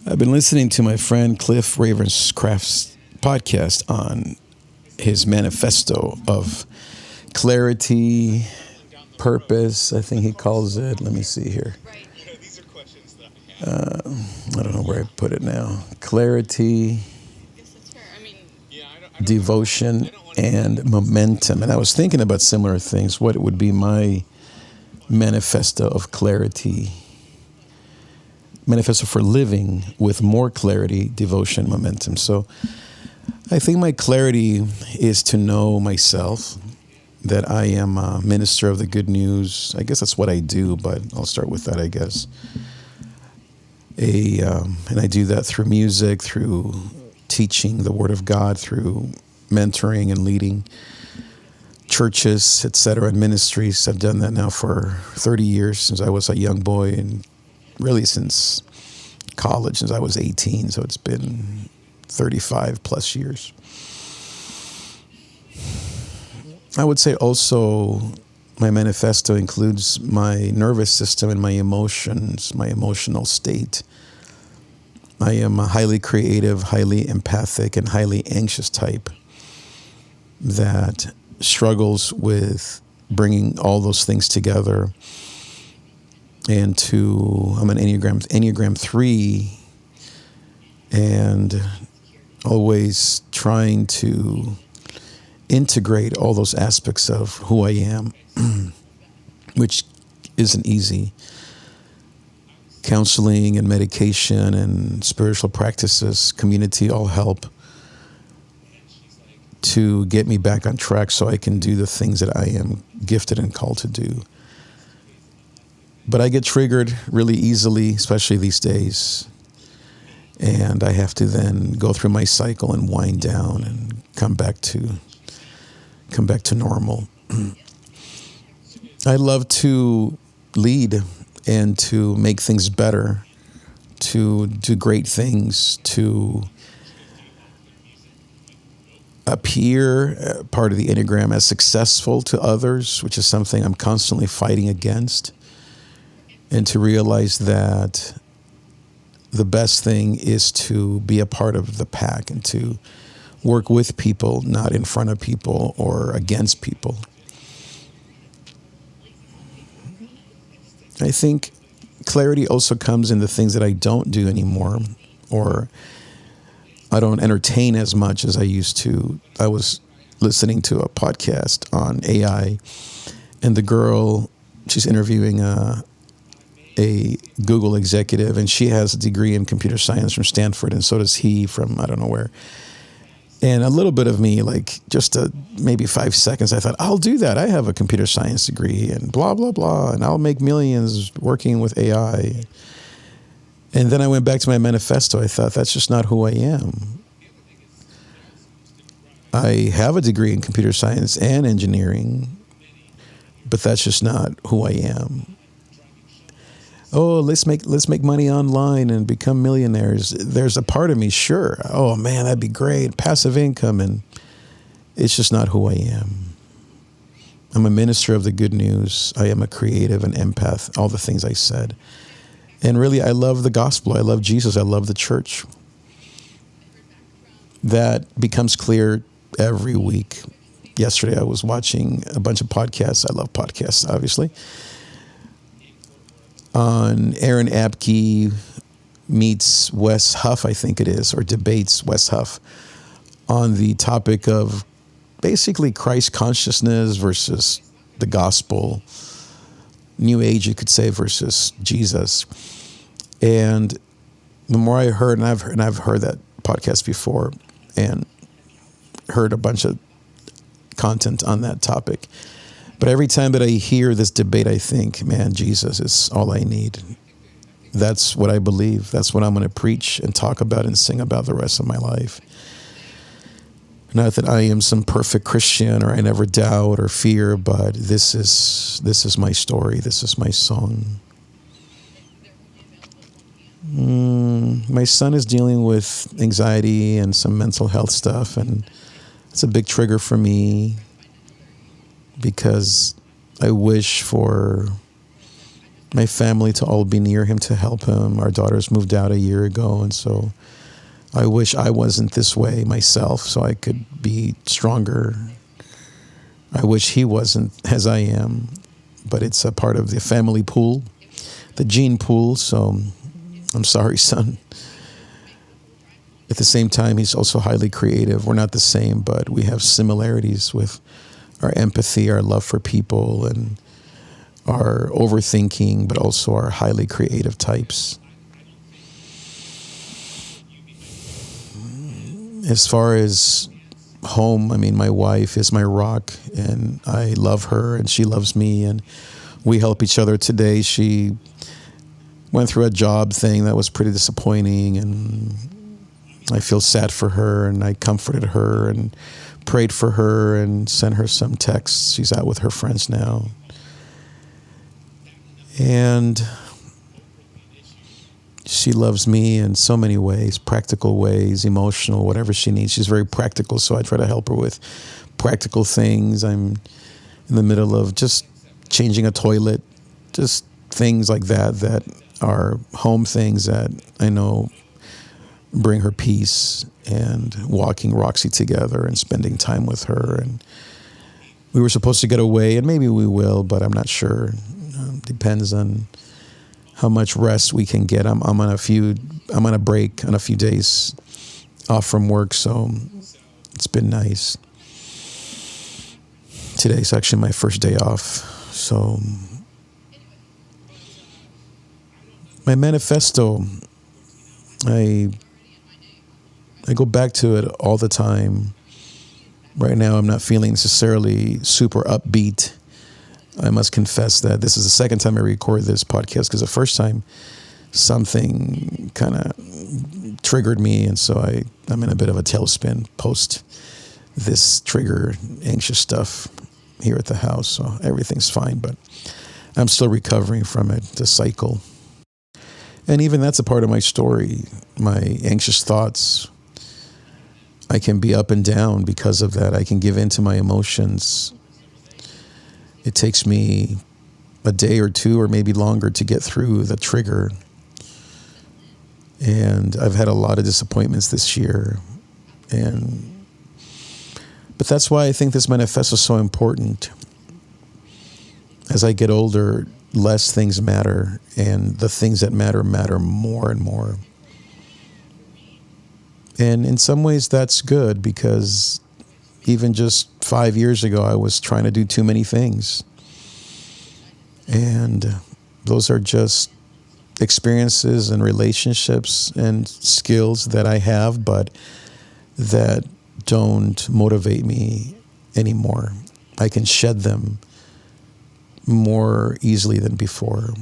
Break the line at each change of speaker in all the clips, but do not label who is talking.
I've been listening to my friend Cliff Ravenscraft's podcast on his manifesto of clarity, purpose, I think he calls it. Let me see here. I don't know where I put it now. Clarity, devotion, and momentum. And I was thinking about similar things. What would be my manifesto of clarity? Manifesto for living with more clarity, devotion, momentum. So I think my clarity is to know myself, that I am a minister of the good news. I guess that's what I do, but I'll start with that, I guess. And I do that through music, through teaching the Word of God, through mentoring and leading churches, etc., and ministries. I've done that now for 30 years, since I was a young boy, and really since college, since I was 18. So it's been 35 plus years. I would say also my manifesto includes my nervous system and my emotions, my emotional state. I am a highly creative, highly empathic, and highly anxious type that struggles with bringing all those things together. And I'm an Enneagram 3, and always trying to integrate all those aspects of who I am, which isn't easy. Counseling and medication and spiritual practices, community all help to get me back on track so I can do the things that I am gifted and called to do. But I get triggered really easily, especially these days. And I have to then go through my cycle and wind down and come back to normal. I love to lead and to make things better, to do great things, to appear part of the Enneagram as successful to others, which is something I'm constantly fighting against, and to realize that the best thing is to be a part of the pack and to work with people, not in front of people or against people. I think clarity also comes in the things that I don't do anymore, or I don't entertain as much as I used to. I was listening to a podcast on AI, and the girl, she's interviewing a Google executive, and she has a degree in computer science from Stanford, and so does he from I don't know where. And a little bit of me, like just maybe 5 seconds, I thought, I'll do that. I have a computer science degree and blah, blah, blah, and I'll make millions working with AI. And then I went back to my manifesto. I thought, that's just not who I am. I have a degree in computer science and engineering, but that's just not who I am. Oh, let's make money online and become millionaires. There's a part of me, sure. Oh man, that'd be great. Passive income, and it's just not who I am. I'm a minister of the good news. I am a creative and empath, all the things I said. And really, I love the gospel. I love Jesus. I love the church. That becomes clear every week. Yesterday, I was watching a bunch of podcasts. I love podcasts, obviously. On Aaron Apke meets Wes Huff, I think it is, or debates Wes Huff on the topic of basically Christ consciousness versus the gospel, New Age, you could say, versus Jesus. And the more I heard, and I've heard that podcast before and heard a bunch of content on that topic. But every time that I hear this debate, I think, man, Jesus is all I need. That's what I believe. That's what I'm going to preach and talk about and sing about the rest of my life. Not that I am some perfect Christian or I never doubt or fear, but this is my story. This is my song. My son is dealing with anxiety and some mental health stuff, and it's a big trigger for me, because I wish for my family to all be near him to help him. Our daughters moved out a year ago, and so I wish I wasn't this way myself so I could be stronger. I wish he wasn't as I am, but it's a part of the family pool, the gene pool, so I'm sorry, son. At the same time, he's also highly creative. We're not the same, but we have similarities with our empathy, our love for people, and our overthinking, but also our highly creative types. As far as home, I mean, my wife is my rock, and I love her, and she loves me, and we help each other. Today, she went through a job thing that was pretty disappointing, and I feel sad for her, and I comforted her and prayed for her and sent her some texts. She's out with her friends now. And she loves me in so many ways, practical ways, emotional, whatever she needs. She's very practical, so I try to help her with practical things. I'm in the middle of just changing a toilet, just things like that are home things that I know bring her peace, and walking Roxy together and spending time with her. And we were supposed to get away, and maybe we will, but I'm not sure. Depends on how much rest we can get. I'm on a break on a few days off from work, so it's been nice. Today's actually my first day off, so my manifesto, I go back to it all the time. Right now, I'm not feeling necessarily super upbeat. I must confess that this is the second time I record this podcast, because the first time something kind of triggered me, and so I'm in a bit of a tailspin post this trigger, anxious stuff here at the house. So everything's fine, but I'm still recovering from it, the cycle. And even that's a part of my story, my anxious thoughts. I can be up and down because of that. I can give in to my emotions. It takes me a day or two or maybe longer to get through the trigger. And I've had a lot of disappointments this year. But that's why I think this manifesto is so important. As I get older, less things matter, and the things that matter more and more. And in some ways that's good, because even just 5 years ago, I was trying to do too many things. And those are just experiences and relationships and skills that I have, but that don't motivate me anymore. I can shed them more easily than before.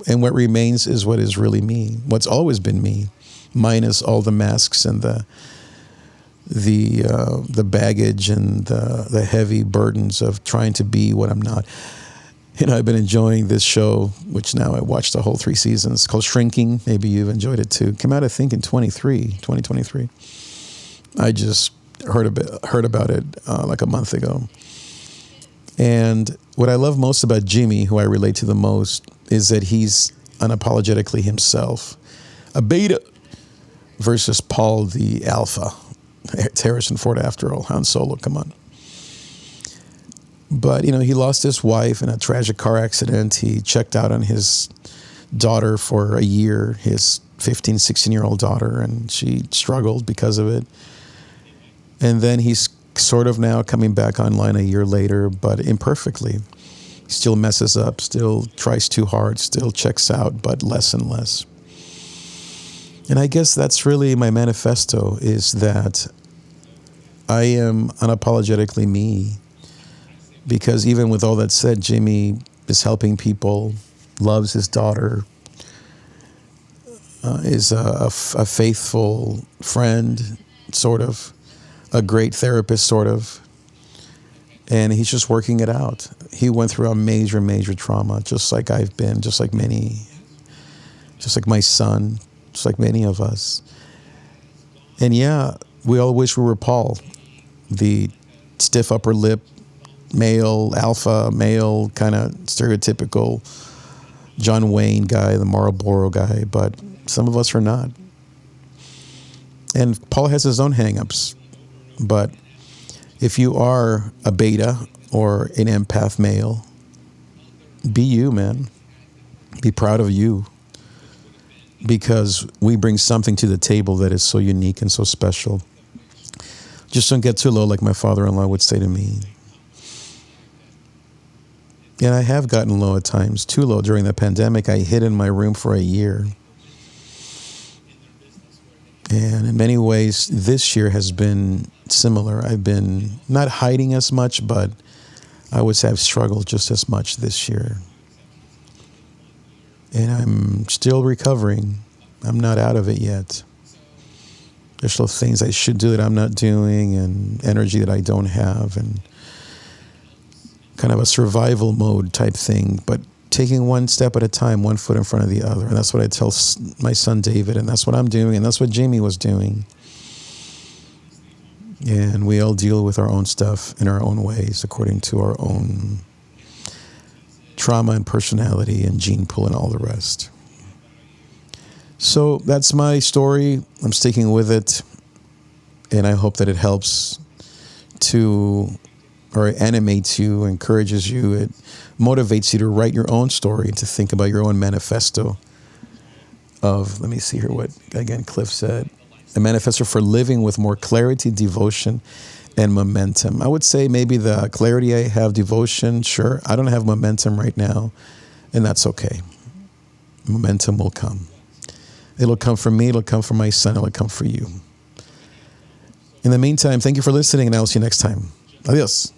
And what remains is what is really me, what's always been me, minus all the masks and the baggage and the heavy burdens of trying to be what I'm not. I've been enjoying this show, which now I watched the whole 3 seasons, called Shrinking. Maybe you've enjoyed it too. Came out, I think, in 2023. I just heard about it like a month ago. And what I love most about Jimmy, who I relate to the most, is that he's unapologetically himself. A beta versus Paul the alpha. It's Harrison Ford after all. Han Solo, come on. But, he lost his wife in a tragic car accident. He checked out on his daughter for a year, his 15, 16-year-old daughter, and she struggled because of it. And then he's sort of now coming back online a year later, but imperfectly. He still messes up, still tries too hard, still checks out, but less and less. And I guess that's really my manifesto, is that I am unapologetically me. Because even with all that said, Jimmy is helping people, loves his daughter, is a faithful friend, sort of, a great therapist, sort of. And he's just working it out. He went through a major, major trauma, just like I've been, just like many, just like my son, just like many of us. And yeah, we all wish we were Paul, the stiff upper lip, male, alpha, male, kind of stereotypical John Wayne guy, the Marlboro guy, but some of us are not. And Paul has his own hangups, but if you are a beta or an empath male, be you, man. Be proud of you, because we bring something to the table that is so unique and so special. Just don't get too low, like my father-in-law would say to me. And I have gotten low at times, too low. During the pandemic, I hid in my room for a year. And in many ways, this year has been similar. I've been not hiding as much, but I would say I've struggled just as much this year. And I'm still recovering. I'm not out of it yet. There's still things I should do that I'm not doing, and energy that I don't have, and kind of a survival mode type thing, but taking one step at a time, one foot in front of the other. And that's what I tell my son David, and that's what I'm doing, and that's what Jamie was doing. And we all deal with our own stuff in our own ways, according to our own trauma and personality and gene pool and all the rest. So that's my story. I'm sticking with it, and I hope that it helps to, or it animates you, encourages you, it motivates you to write your own story, to think about your own manifesto of, let me see here what, again, Cliff said, a manifesto for living with more clarity, devotion, and momentum. I would say maybe the clarity I have, devotion, sure. I don't have momentum right now, and that's okay. Momentum will come. It'll come from me, it'll come from my son, it'll come for you. In the meantime, thank you for listening, and I'll see you next time. Adios.